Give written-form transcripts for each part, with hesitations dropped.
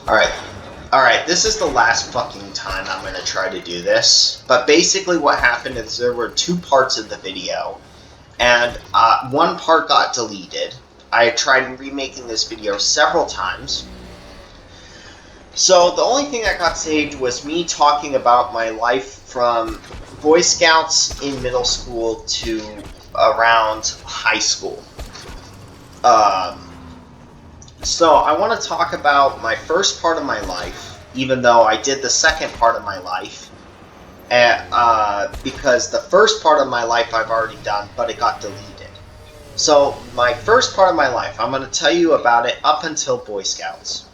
Alright. Alright, this is the last fucking time I'm gonna try to do this. But basically what happened is there were two parts of the video. And one part got deleted. I tried remaking this video several times. So the only thing that got saved was me talking about my life from Boy Scouts in middle school to around high school. So I want to talk about my first part of my life, even though I did the second part of my life, because the first part of my life I've already done, but it got deleted. So my first part of my life, I'm going to tell you about it up until Boy Scouts.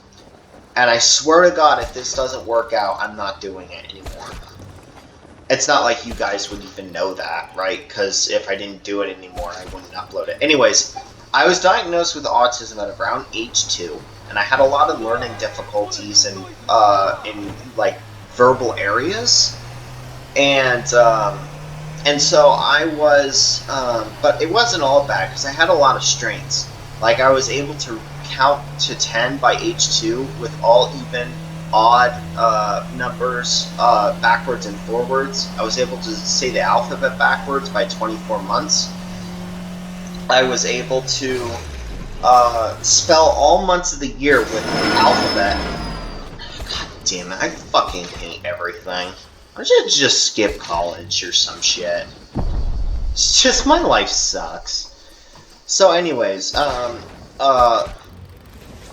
And I swear to God, if this doesn't work out, I'm not doing it anymore. It's not like you guys would even know that, right? Because if I didn't do it anymore, I wouldn't upload it. Anyways, I was diagnosed with autism at around age 2, and I had a lot of learning difficulties in like verbal areas, and so I was, but it wasn't all bad because I had a lot of strengths. Like I was able to count to 10 by age 2 with all even, odd numbers backwards and forwards. I was able to say the alphabet backwards by 24 months. I was able to spell all months of the year with the alphabet. God damn it, I fucking hate everything. I should just skip college or some shit. It's just, my life sucks. So anyways,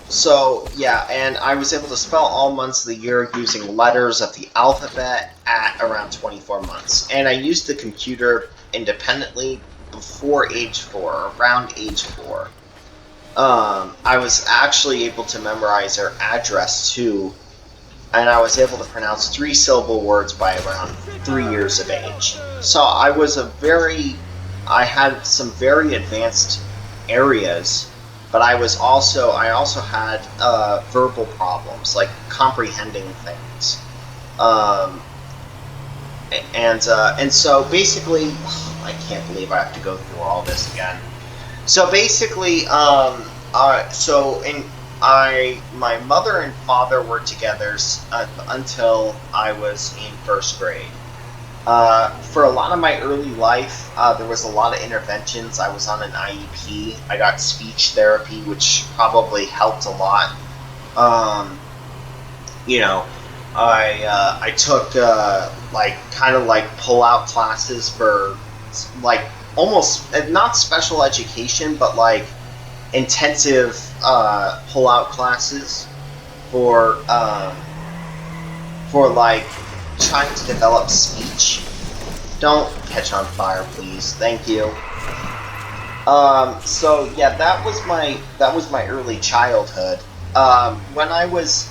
so yeah, and I was able to spell all months of the year using letters of the alphabet at around 24 months. And I used the computer independently before age 4, around age 4. I was actually able to memorize their address too, and I was able to pronounce 3-syllable words by around 3 years of age. So I had some very advanced areas, but I also had verbal problems, like comprehending things. And so basically, I can't believe I have to go through all this again. So basically, my mother and father were together until I was in first grade. For a lot of my early life, there was a lot of interventions. I was on an IEP. I got speech therapy, which probably helped a lot. I took pull-out classes for almost not special education, but intensive pull-out classes for trying to develop speech. Don't catch on fire, please. Thank you. So yeah, that was my early childhood. When I was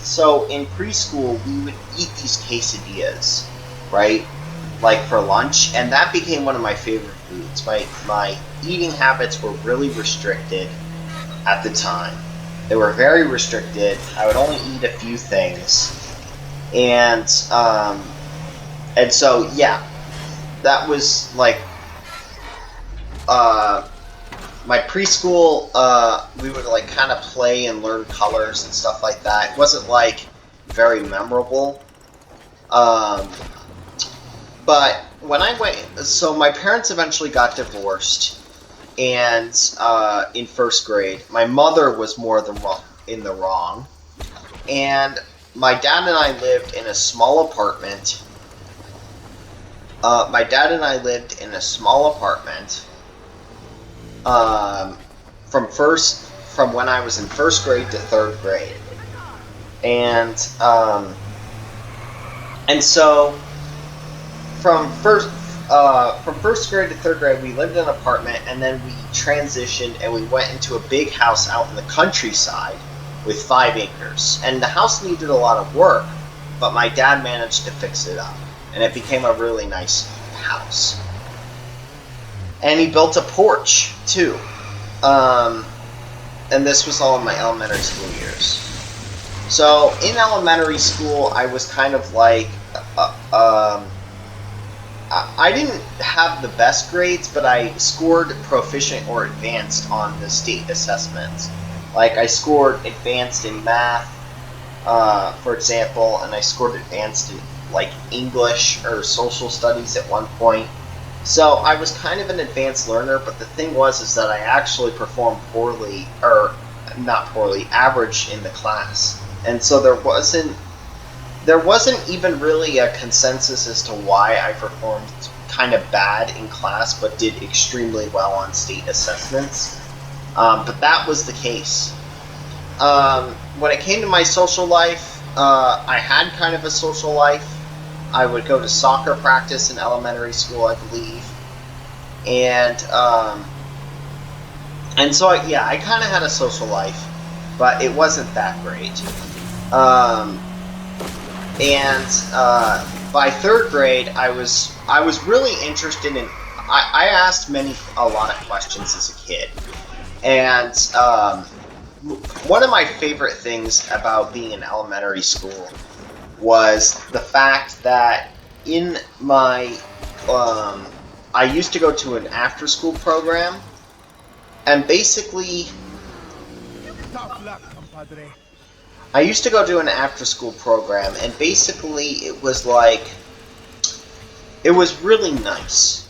in preschool, we would eat these quesadillas, right? Like for lunch, and that became one of my favorite foods. My eating habits were really restricted at the time. They were very restricted. I would only eat a few things, and so yeah, that was my preschool. We would kind of play and learn colors and stuff like that. It wasn't very memorable. But when I went, so my parents eventually got divorced, and in first grade, my mother was more in the wrong, and my dad and I lived in a small apartment. From when I was in first grade to third grade, and so from first grade to third grade, we lived in an apartment, and then we transitioned and we went into a big house out in the countryside with 5 acres. And the house needed a lot of work, but my dad managed to fix it up, and it became a really nice house. And he built a porch too. And this was all in my elementary school years. So in elementary school, I was kind of I didn't have the best grades, but I scored proficient or advanced on the state assessments. I scored advanced in math, for example, and I scored advanced in like English or social studies at one point. So I was kind of an advanced learner, but the thing was is that I actually performed poorly, or not poorly, average in the class. And so there wasn't even really a consensus as to why I performed kind of bad in class but did extremely well on state assessments. But that was the case. When it came to my social life, I had kind of a social life. I would go to soccer practice in elementary school, I believe, and so I kind of had a social life, but it wasn't that great. By third grade, I was really interested in. I asked a lot of questions as a kid, and one of my favorite things about being in elementary school was the fact that in my I used to go to an after-school program, and basically I used to go to an after-school program, and basically it was really nice,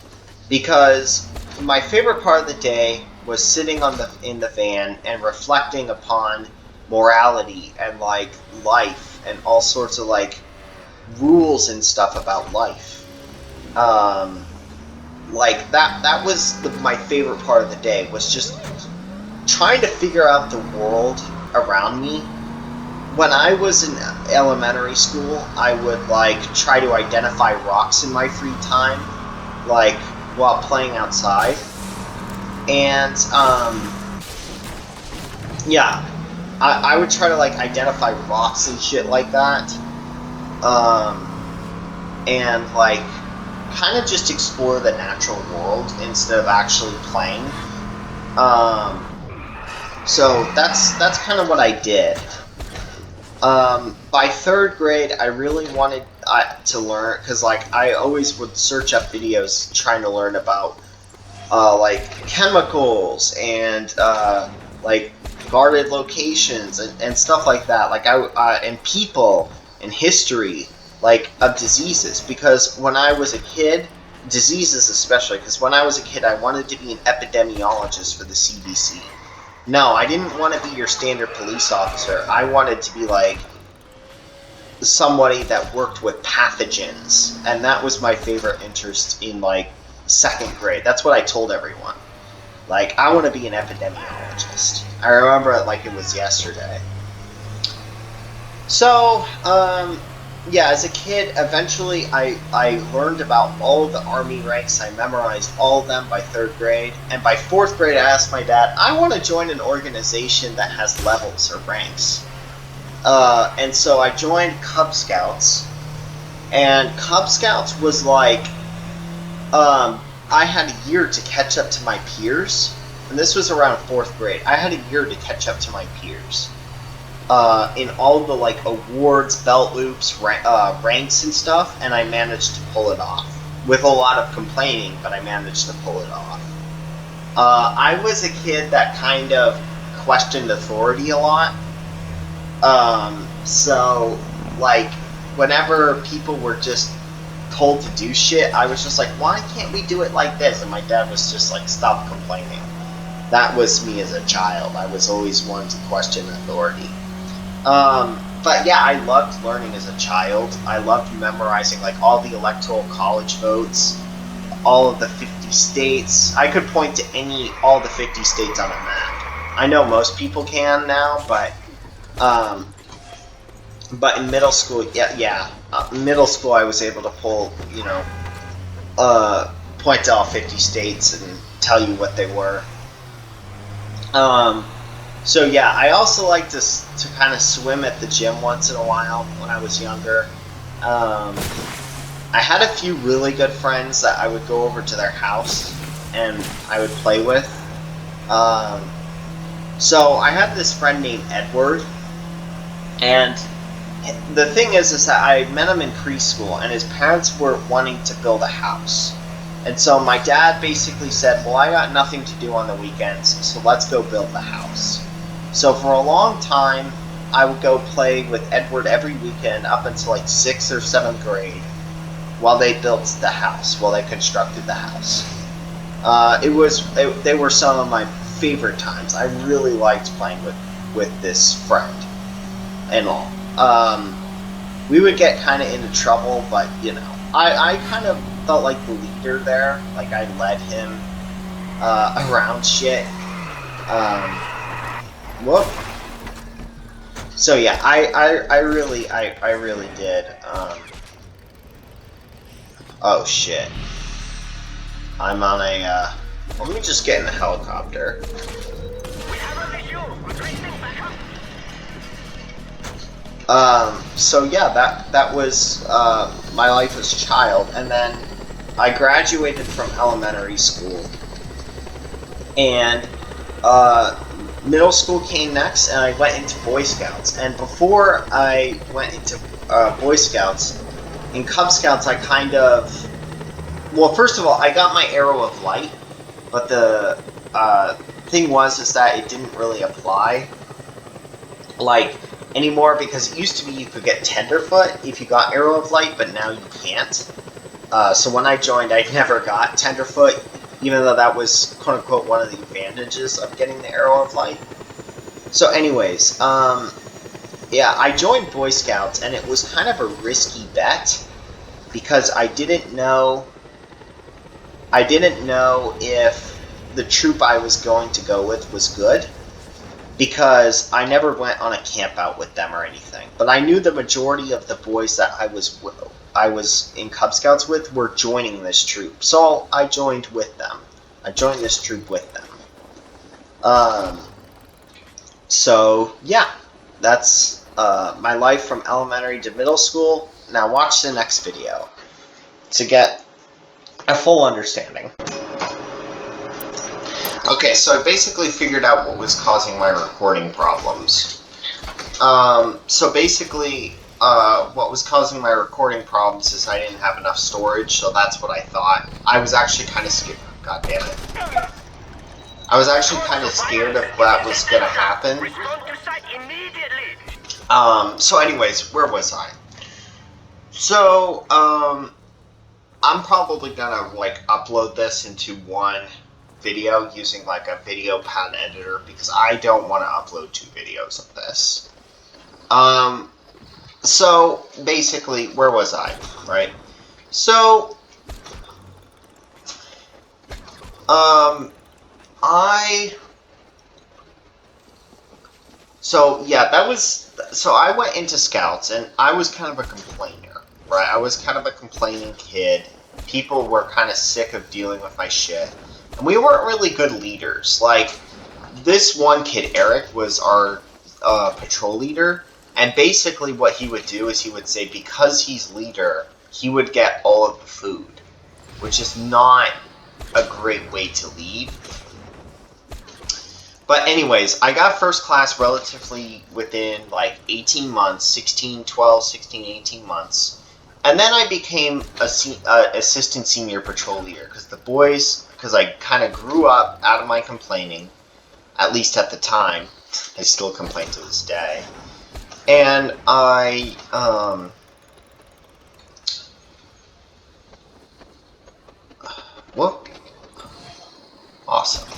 because my favorite part of the day was sitting in the van and reflecting upon morality and like life and all sorts of like rules and stuff about life. Like that was my favorite part of the day, was just trying to figure out the world around me. When I was in elementary school, I would like try to identify rocks in my free time, like while playing outside. And I would try to like identify rocks and shit like that, and like kind of just explore the natural world instead of actually playing. So that's kind of what I did. By third grade, I really wanted to learn, because like I always would search up videos trying to learn about like chemicals and like guarded locations and stuff like that. Like and people and history, like of diseases, because when I was a kid, diseases especially, because when I was a kid, I wanted to be an epidemiologist for the CDC. No, I didn't want to be your standard police officer. I wanted to be like somebody that worked with pathogens, and that was my favorite interest in like second grade. That's what I told everyone. Like, I want to be an epidemiologist. I remember it like it was yesterday. So, yeah, as a kid, eventually I learned about all of the Army ranks. I memorized all of them by third grade. And by fourth grade, I asked my dad, I want to join an organization that has levels or ranks. And so I joined Cub Scouts. And Cub Scouts was like, I had a year to catch up to my peers. And this was around fourth grade. I had a year to catch up to my peers. In all the like awards, belt loops, ranks and stuff, and I managed to pull it off. With a lot of complaining, but I managed to pull it off. I was a kid that kind of questioned authority a lot. So, like, whenever people were just told to do shit, I was just like, why can't we do it like this? And my dad was just like, stop complaining. That was me as a child. I was always one to question authority. But yeah, I loved learning as a child. I loved memorizing like all the electoral college votes, all of the 50 states. I could point to all the 50 states on a map. I know most people can now, but in middle school, middle school I was able to pull, point to all 50 states and tell you what they were. So yeah, I also like to kind of swim at the gym once in a while when I was younger. I had a few really good friends that I would go over to their house and I would play with. So I had this friend named Edward, and the thing is that I met him in preschool, and his parents were wanting to build a house. And so my dad basically said, well, I got nothing to do on the weekends, so let's go build the house. So for a long time, I would go play with Edward every weekend up until like 6th or 7th grade while they built the house, while they constructed the house. They were some of my favorite times. I really liked playing with this friend and all. We would get kind of into trouble, but you know, I kind of felt like the leader there. Like I led him around shit. Whoop. So yeah, I really did. Oh shit. I'm on a, let me just get in the helicopter. So yeah, that was, my life as a child, and then I graduated from elementary school, and, middle school came next, and I went into Boy Scouts, and before I went into, Boy Scouts, in Cub Scouts I kind of, well, first of all, I got my Arrow of Light, but the thing is that it didn't really apply, like, anymore, because it used to be you could get Tenderfoot if you got Arrow of Light, but now you can't. So when I joined, I never got Tenderfoot, even though that was, quote-unquote, one of the advantages of getting the Arrow of Light. So anyways, yeah, I joined Boy Scouts, and it was kind of a risky bet, because I didn't know if the troop I was going to go with was good, because I never went on a camp out with them or anything. But I knew the majority of the boys that I was in Cub Scouts with were joining this troop, so I joined with them. I joined this troop with them. So yeah, that's my life from elementary to middle school. Now watch the next video to get a full understanding. Okay, so I basically figured out what was causing my recording problems. So basically, what was causing my recording problems is I didn't have enough storage, so that's what I thought. I was actually kind of scared. God damn it. I was actually kind of scared of what was going to happen. So anyways, where was I? So, I'm probably gonna, like, upload this into one video using, like, a video pattern editor, because I don't want to upload 2 videos of this. So, basically, where was I, right? So, so I went into Scouts, and I was kind of a complainer, right? I was kind of a complaining kid. People were kind of sick of dealing with my shit. And we weren't really good leaders. Like, this one kid, Eric, was our patrol leader. And basically what he would do is he would say, because he's leader, he would get all of the food. Which is not a great way to lead. But anyways, I got first class relatively within like 18 months, 16, 18 months. And then I became assistant senior patrol leader, because I kind of grew up out of my complaining, at least at the time. I still complain to this day. And I, whoop. Awesome.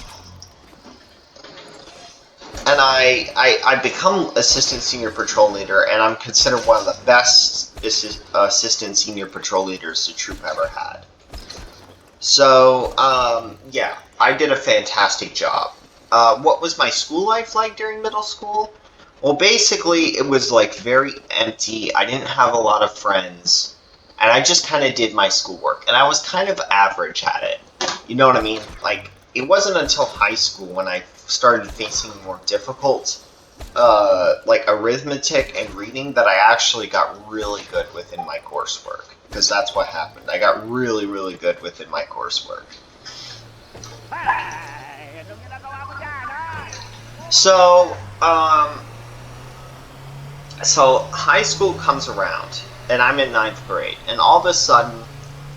And I become assistant senior patrol leader, and I'm considered one of the best assistant senior patrol leaders the troop ever had. So, yeah, I did a fantastic job. What was my school life like during middle school? Well, basically, it was, like, very empty. I didn't have a lot of friends, and I just kind of did my schoolwork, and I was kind of average at it. You know what I mean? Like, it wasn't until high school when I started facing more difficult, like arithmetic and reading, that I actually got really good within my coursework. Because that's what happened. I got really, really good within my coursework. So, so high school comes around, and I'm in 9th grade, and all of a sudden,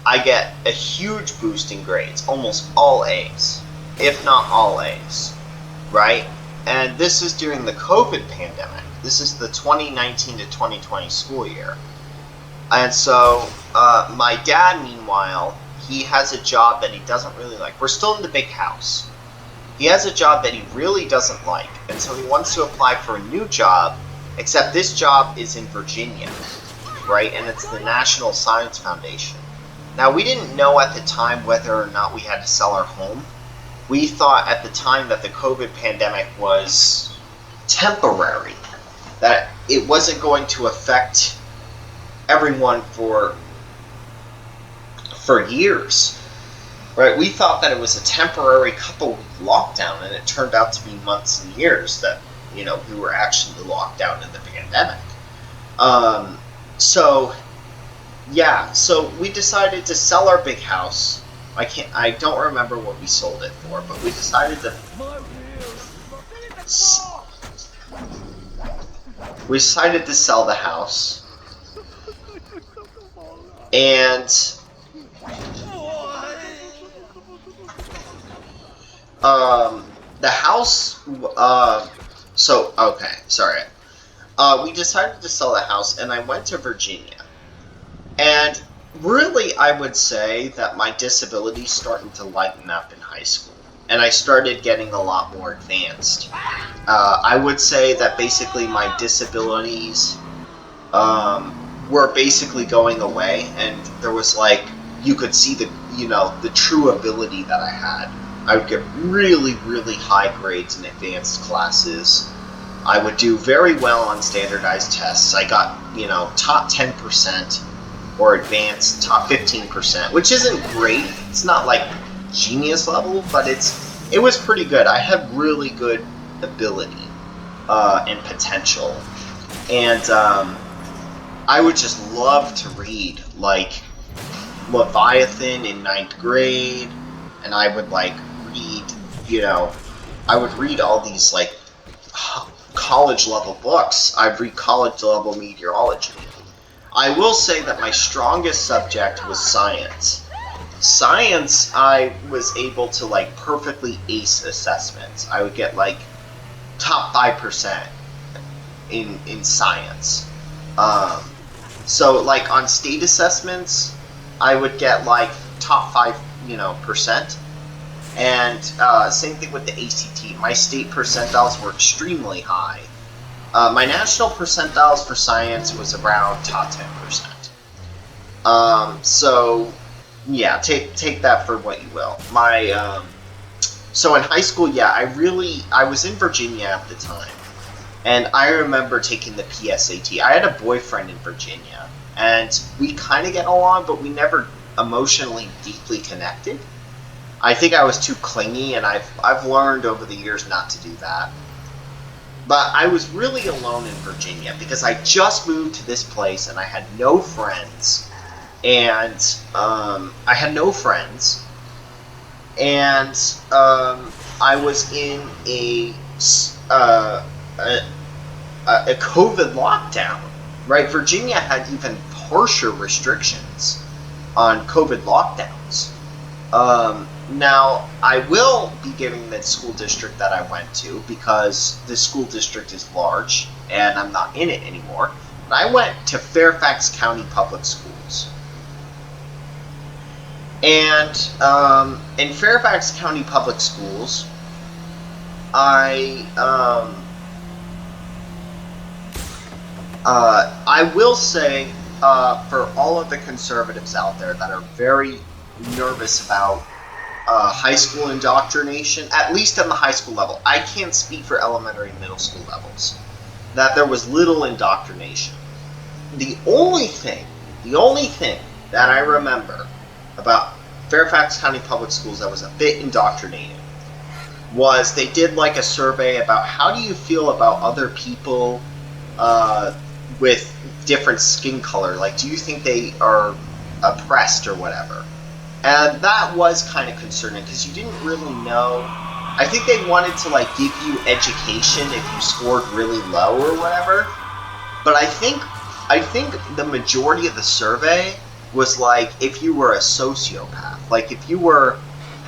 I get a huge boost in grades, almost all A's, if not all A's, right? And this is during the COVID pandemic. This is the 2019 to 2020 school year. And so my dad, meanwhile, he has a job that he doesn't really like. We're still in the big house. He has a job that he really doesn't like, and so he wants to apply for a new job, except this job is in Virginia, right? And it's the National Science Foundation. Now, we didn't know at the time whether or not we had to sell our home. We thought at the time that the COVID pandemic was temporary, that it wasn't going to affect everyone for years, right? We thought that it was a temporary couple-week lockdown, and it turned out to be months and years that, we were actually locked down in the pandemic. So we decided to sell our big house. I don't remember what we sold it for, but we decided to sell the house. And the house, we decided to sell the house, and I went to Virginia. And really, I would say that my disability started to lighten up in high school, and I started getting a lot more advanced. I would say that basically my disabilities were basically going away, and there was you could see the true ability that I had. I would get really, really high grades in advanced classes. I would do very well on standardized tests. I got, top 10% or advanced top 15%, which isn't great. It's not genius level, but it was pretty good. I had really good ability and potential. And I would just love to read, Leviathan in 9th grade, and I would read, I would read all these college level books. I'd read college level meteorology. I will say that my strongest subject was science. Science, I was able to perfectly ace assessments. I would get top 5% in science. So on state assessments, I would get top 5 percent. And same thing with the ACT. My state percentiles were extremely high. My national percentiles for science was around top 10%. So yeah, take that for what you will. So in high school, I was in Virginia at the time, and I remember taking the PSAT. I had a boyfriend in Virginia, and we kind of get along, but we never emotionally deeply connected. I think I was too clingy, and I've learned over the years not to do that. But I was really alone in Virginia because I just moved to this place, and I had no friends. And I was in a COVID lockdown, right? Virginia had even harsher restrictions on COVID lockdowns. Now, I will be giving the school district that I went to because the school district is large and I'm not in it anymore. But I went to Fairfax County Public Schools. And in Fairfax County Public Schools, I will say, for all of the conservatives out there that are very nervous about high school indoctrination, at least on the high school level. I can't speak for elementary and middle school levels. That there was little indoctrination. The only thing that I remember about Fairfax County Public Schools that was a bit indoctrinated was they did a survey about how do you feel about other people with different skin color. Do you think they are oppressed or whatever? And that was kind of concerning because you didn't really know. I think they wanted to give you education if you scored really low or whatever. But I think the majority of the survey was if you were a sociopath, if you were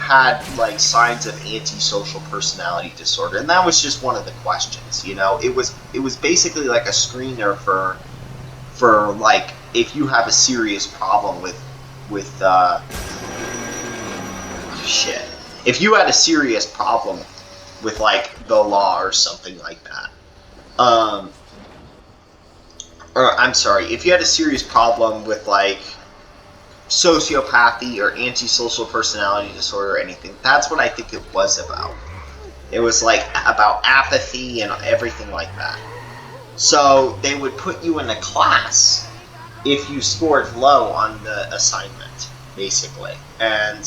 had like signs of antisocial personality disorder, and that was just one of the questions. You know, it was basically like a screener for like if you have a serious problem with shit. If you had a serious problem with like the law or something like that, or I'm sorry, if you had a serious problem with like sociopathy or antisocial personality disorder or anything, that's what I think it was about. It was like about apathy and everything like that. So they would put you in a class if you scored low on the assignment, basically. And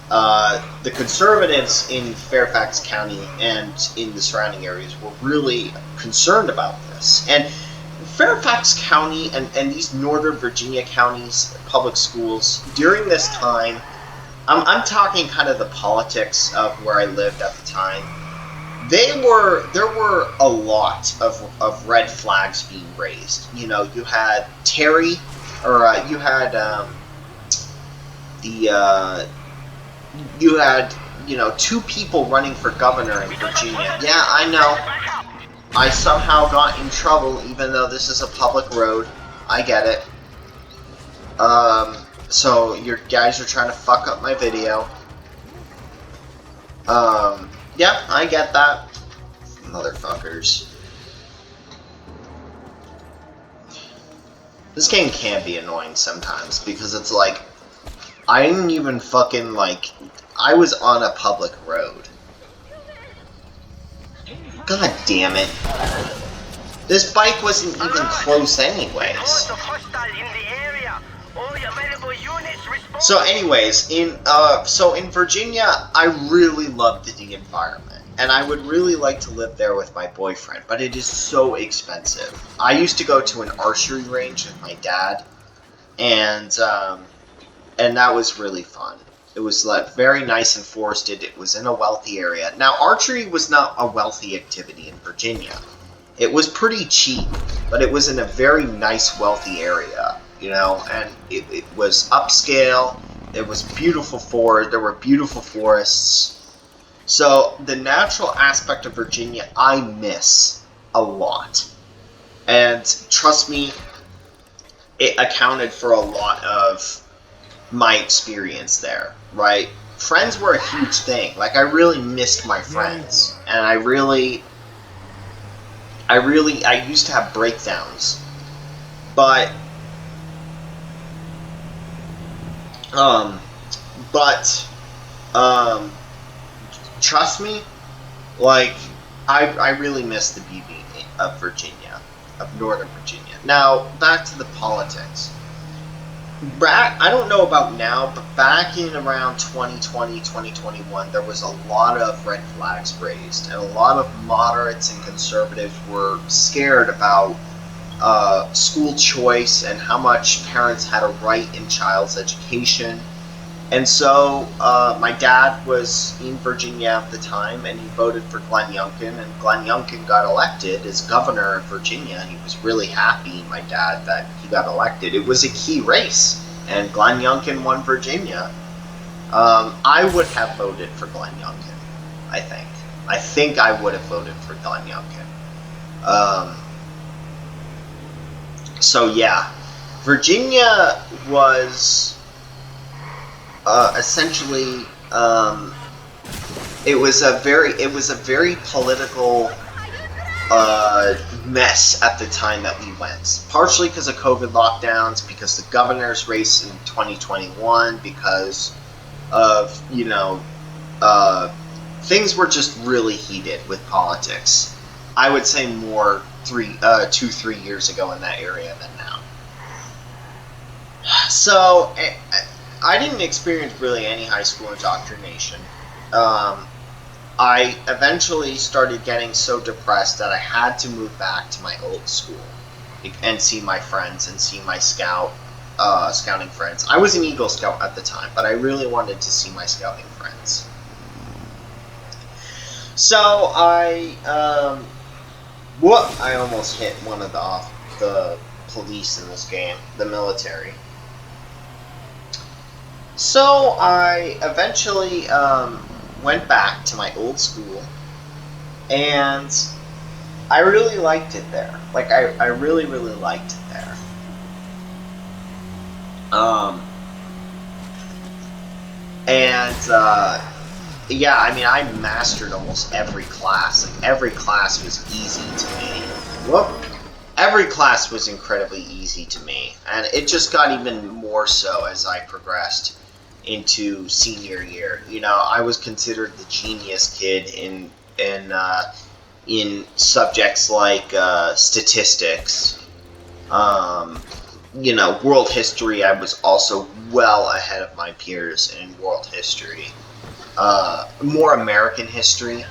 the conservatives in Fairfax County and in the surrounding areas were really concerned about this. And Fairfax County and these Northern Virginia counties, public schools, during this time, I'm talking kind of the politics of where I lived at the time. There were a lot of red flags being raised. You know, you had Terry, or you had you had, you know, 2 people running for governor in Virginia. Yeah, I know. I somehow got in trouble, even though this is a public road. I get it. So your guys are trying to fuck up my video. Yeah, I get that. Motherfuckers. This game can be annoying sometimes, because it's like, I didn't even fucking, like, I was on a public road. God damn it. This bike wasn't even close anyways. So anyways, in Virginia, I really loved the environment. And I would really like to live there with my boyfriend, but it is so expensive. I used to go to an archery range with my dad, and that was really fun. It was like very nice and forested. It was in a wealthy area. Now, archery was not a wealthy activity in Virginia. It was pretty cheap, but it was in a very nice, wealthy area, you know, and it was upscale. There was beautiful forest. There were beautiful forests. So the natural aspect of Virginia, I miss a lot. And trust me, it accounted for a lot of my experience there, right? Friends were a huge thing. Like, I really missed my friends. And I used to have breakdowns. But trust me, like, I really miss the BB of Virginia, of Northern Virginia. Now, back to the politics. I don't know about now, but back in around 2020, 2021, there was a lot of red flags raised, and a lot of moderates and conservatives were scared about school choice and how much parents had a right in child's education. And so my dad was in Virginia at the time, and he voted for Glenn Youngkin, and Glenn Youngkin got elected as governor of Virginia. He was really happy, my dad, that he got elected. It was a key race, and Glenn Youngkin won Virginia. I would have voted for Glenn Youngkin, I think. I think I would have voted for Glenn Youngkin. So yeah, Virginia was essentially it was a very political mess at the time that we went. Partially because of COVID lockdowns, because the governor's race in 2021, because of, you know, things were just really heated with politics. I would say more 2-3 years ago in that area than now. So I didn't experience really any high school indoctrination. I eventually started getting so depressed that I had to move back to my old school and see my friends and see my scouting friends. I was an Eagle Scout at the time, but I really wanted to see my scouting friends. So I almost hit one of the police in this game, the military. So I eventually went back to my old school, and I really liked it there. Like, I really, really liked it there. Yeah, I mean, I mastered almost every class. Like, every class was easy to me. Whoop. Every class was incredibly easy to me, and it just got even more so as I progressed into senior year. You know, I was considered the genius kid in subjects like statistics. You know, world history. I was also well ahead of my peers in world history. More American history,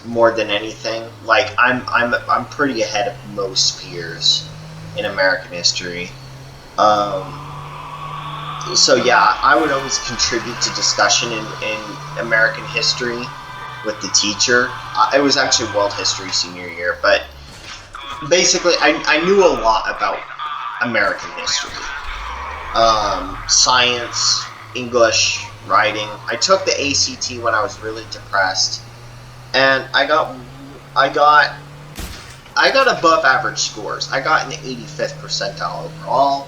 more than anything. Like, I'm pretty ahead of most peers in American history. So yeah, I would always contribute to discussion in American history with the teacher. It was actually world history senior year, but basically I knew a lot about American history. Science, English, writing. I took the ACT when I was really depressed, and I got above average scores. I got in the 85th percentile overall,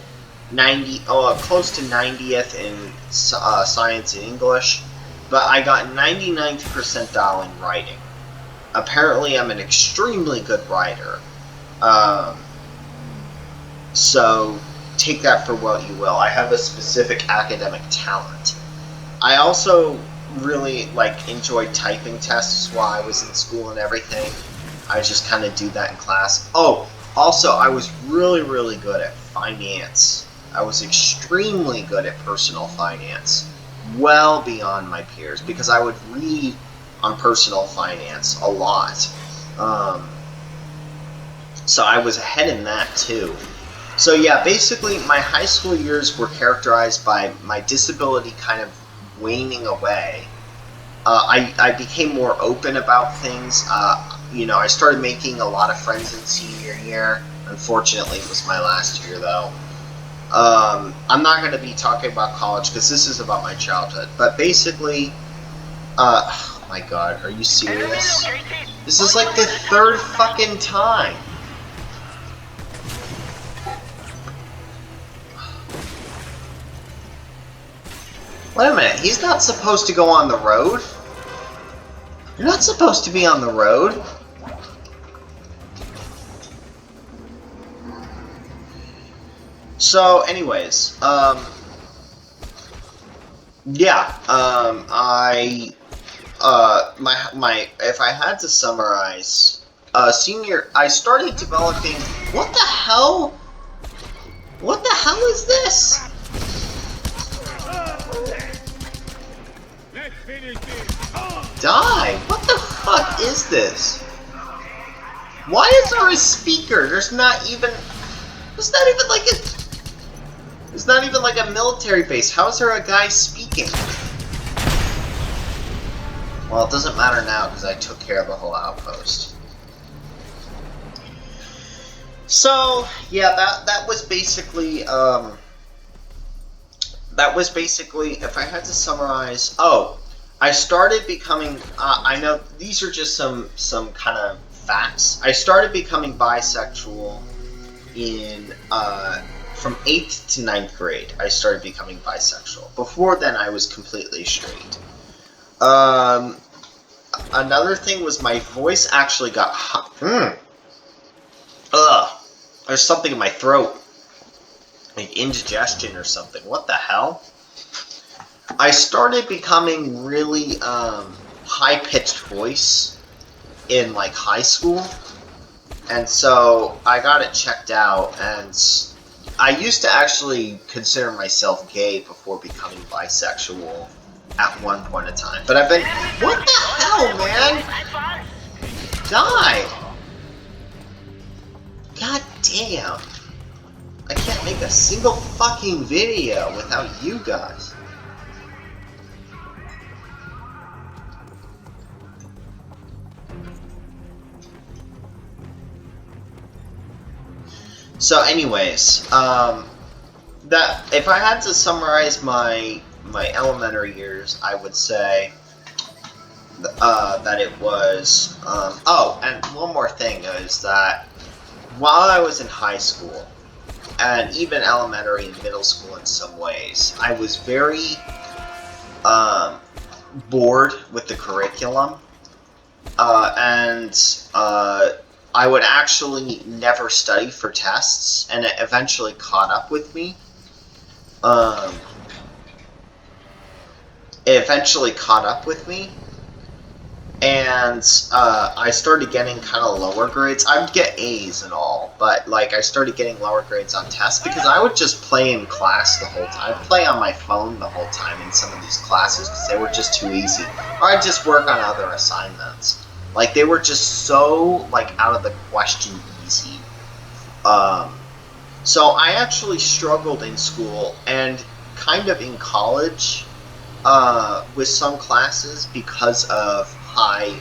close to 90th in science and English, but I got 99th percentile in writing. Apparently, I'm an extremely good writer. So take that for what you will. I have a specific academic talent. I also really enjoyed typing tests while I was in school and everything. I just kind of do that in class. Oh, also I was really, really good at finance. I was extremely good at personal finance, well beyond my peers, because I would read on personal finance a lot. So I was ahead in that too. So yeah, basically my high school years were characterized by my disability kind of waning away. I became more open about things. You know, I started making a lot of friends in senior year. Unfortunately, it was my last year though. I'm not going to be talking about college because this is about my childhood. But basically, oh my god, are you serious? This is like the third fucking time. Wait a minute, he's not supposed to go on the road? You're not supposed to be on the road. So, anyways, yeah, if I had to summarize, I started developing, what the hell? What the hell is this? Die! What the fuck is this? Why is there a speaker? There's not even like a military base. How is there a guy speaking? Well, it doesn't matter now because I took care of the whole outpost. So yeah, that was basically if I had to summarize. Oh, I started becoming. I know these are just some kind of facts. I started becoming bisexual in from 8th to 9th grade. I started becoming bisexual. Before then, I was completely straight. Another thing was my voice actually got there's something in my throat, like indigestion or something. What the hell? I started becoming really high-pitched voice in like high school, and so I got it checked out. And I used to actually consider myself gay before becoming bisexual at one point in time. But I've been, what the hell, man? Die! God damn! I can't make a single fucking video without you guys. So anyways, that if I had to summarize my my elementary years, I would say that it was. Oh, and one more thing is that while I was in high school, and even elementary and middle school in some ways, I was very bored with the curriculum, and I would actually never study for tests, and it eventually caught up with me. Um, it eventually caught up with me, and I started getting kind of lower grades. I would get A's and all, but like I started getting lower grades on tests because I would just play in class the whole time. I'd play on my phone the whole time in some of these classes because they were just too easy, or I'd just work on other assignments. Like they were just so like out of the question easy. So I actually struggled in school and kind of in college with some classes because of high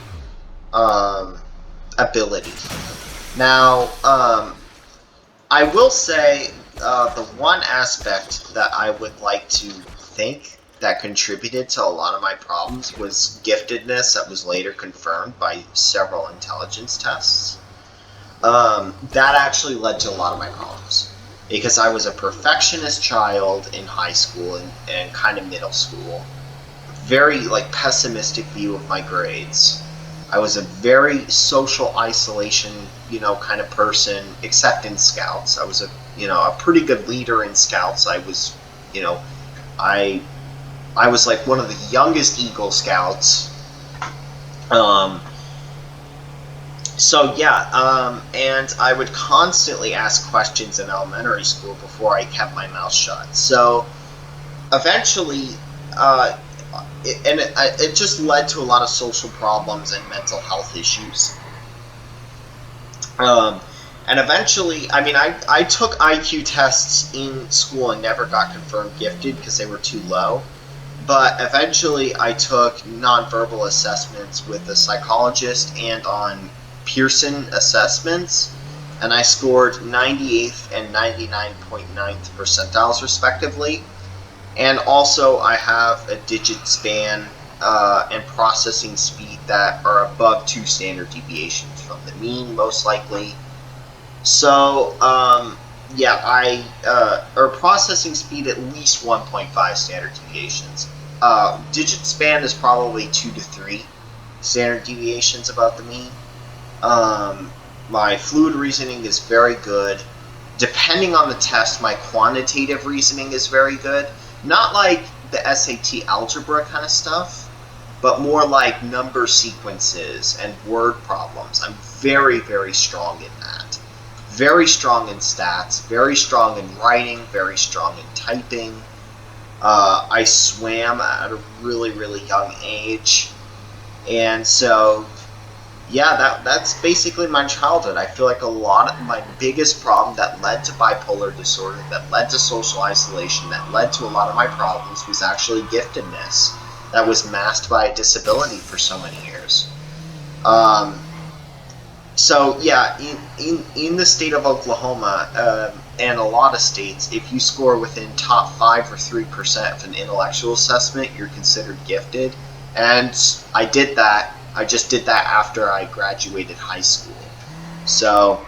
ability. Now, I will say the one aspect that I would like to think that contributed to a lot of my problems was giftedness that was later confirmed by several intelligence tests. That actually led to a lot of my problems because I was a perfectionist child in high school and kind of middle school. Very like pessimistic view of my grades. I was a very social isolation, kind of person, except in scouts. I was a pretty good leader in scouts. I was, I was like one of the youngest Eagle Scouts. So yeah, and I would constantly ask questions in elementary school before I kept my mouth shut. So eventually, it just led to a lot of social problems and mental health issues. And eventually, I mean, I took IQ tests in school and never got confirmed gifted because they were too low. But eventually, I took nonverbal assessments with a psychologist and on Pearson assessments, and I scored 98th and 99.9th percentiles respectively. And also, I have a digit span and processing speed that are above 2 standard deviations from the mean, most likely. So, or processing speed at least 1.5 standard deviations. Digit span is probably 2 to 3 standard deviations above the mean. My fluid reasoning is very good. Depending on the test, my quantitative reasoning is very good. Not like the SAT algebra kind of stuff, but more like number sequences and word problems. I'm very, very strong in that. Very strong in stats, very strong in writing, very strong in typing. I swam at a really, really young age. And so, yeah, that's basically my childhood. I feel like a lot of my biggest problem that led to bipolar disorder, that led to social isolation, that led to a lot of my problems was actually giftedness that was masked by a disability for so many years. So yeah, in the state of Oklahoma and a lot of states, if you score within top 5 or 3% of an intellectual assessment, you're considered gifted. And I did that. I just did that after I graduated high school. So,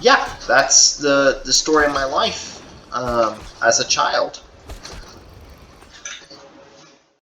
yeah, that's the story of my life as a child.